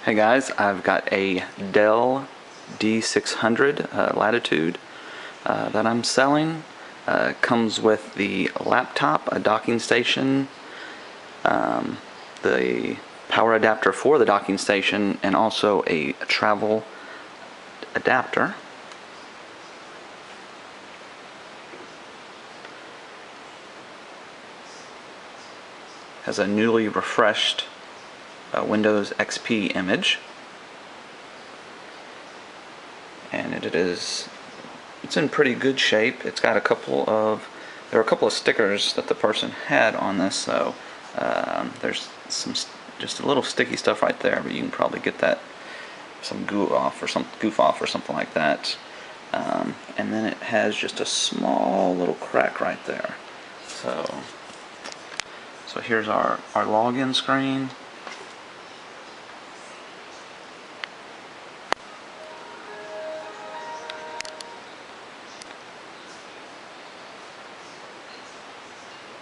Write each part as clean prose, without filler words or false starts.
Hey guys, I've got a Dell D600 Latitude that I'm selling. Comes with the laptop, a docking station, the power adapter for the docking station, and also a travel adapter. Has a newly refreshed Windows XP image, and it's in pretty good shape. It's got there are a couple of stickers that the person had on this, so there's just a little sticky stuff right there, but you can probably get that some goof off or something like that. And then it has just a small little crack right there. So here's our login screen.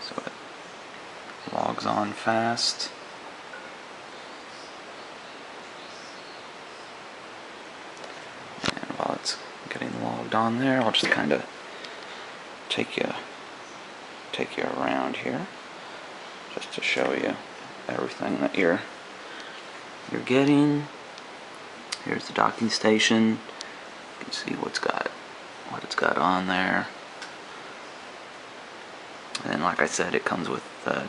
So it logs on fast. And while it's getting logged on there, I'll just kind of take you around here just to show you everything that you're getting. Here's the docking station. You can see what it's got on there. And like I said, it comes with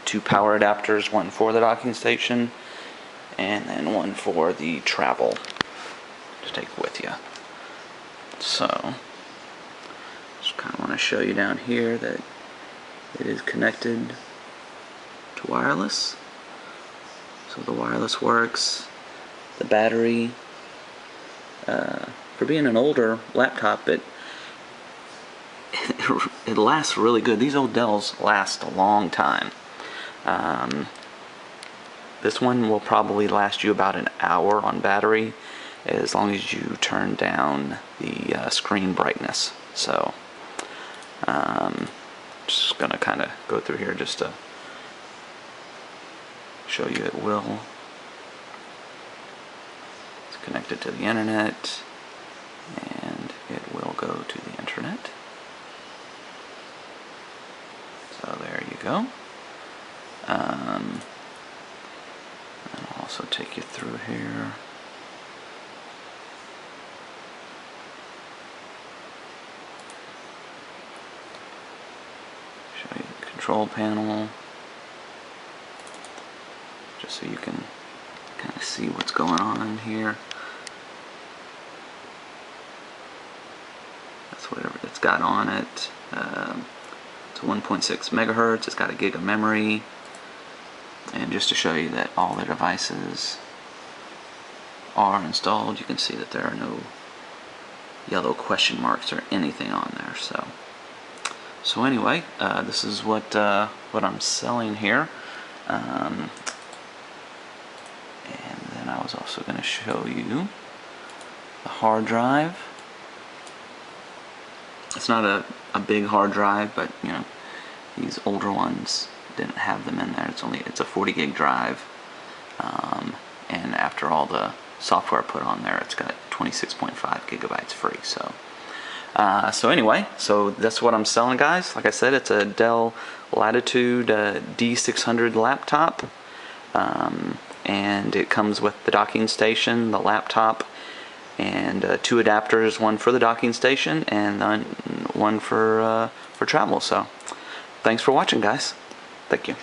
two power adapters, one for the docking station and then one for the travel to take with you. So just kind of want to show you down here that it is connected to wireless. So the wireless works. The battery, for being an older laptop, it lasts really good. These old Dells last a long time. This one will probably last you about an hour on battery, as long as you turn down the screen brightness. So just gonna kind of go through here just to show you it's connected to the internet, and it will go to the internet. So there you go. And I'll also take you through here. Show you the control panel, just so you can kind of see what's going on here. That's whatever it's got on it. It's 1.6 megahertz. It's got a gig of memory. And just to show you that all the devices are installed, you can see that there are no yellow question marks or anything on there. So anyway, this is what I'm selling here. And then I was also going to show you the hard drive. It's not a big hard drive, but you know, these older ones didn't have them in there. It's a 40 gig drive, and after all the software put on there, it's got 26.5 gigabytes free. So anyway, so that's what I'm selling, guys. Like I said, it's a Dell Lattitude D600 laptop, and it comes with the docking station, the laptop, and two adapters, one for the docking station and then one for travel. So thanks for watching, guys. Thank you.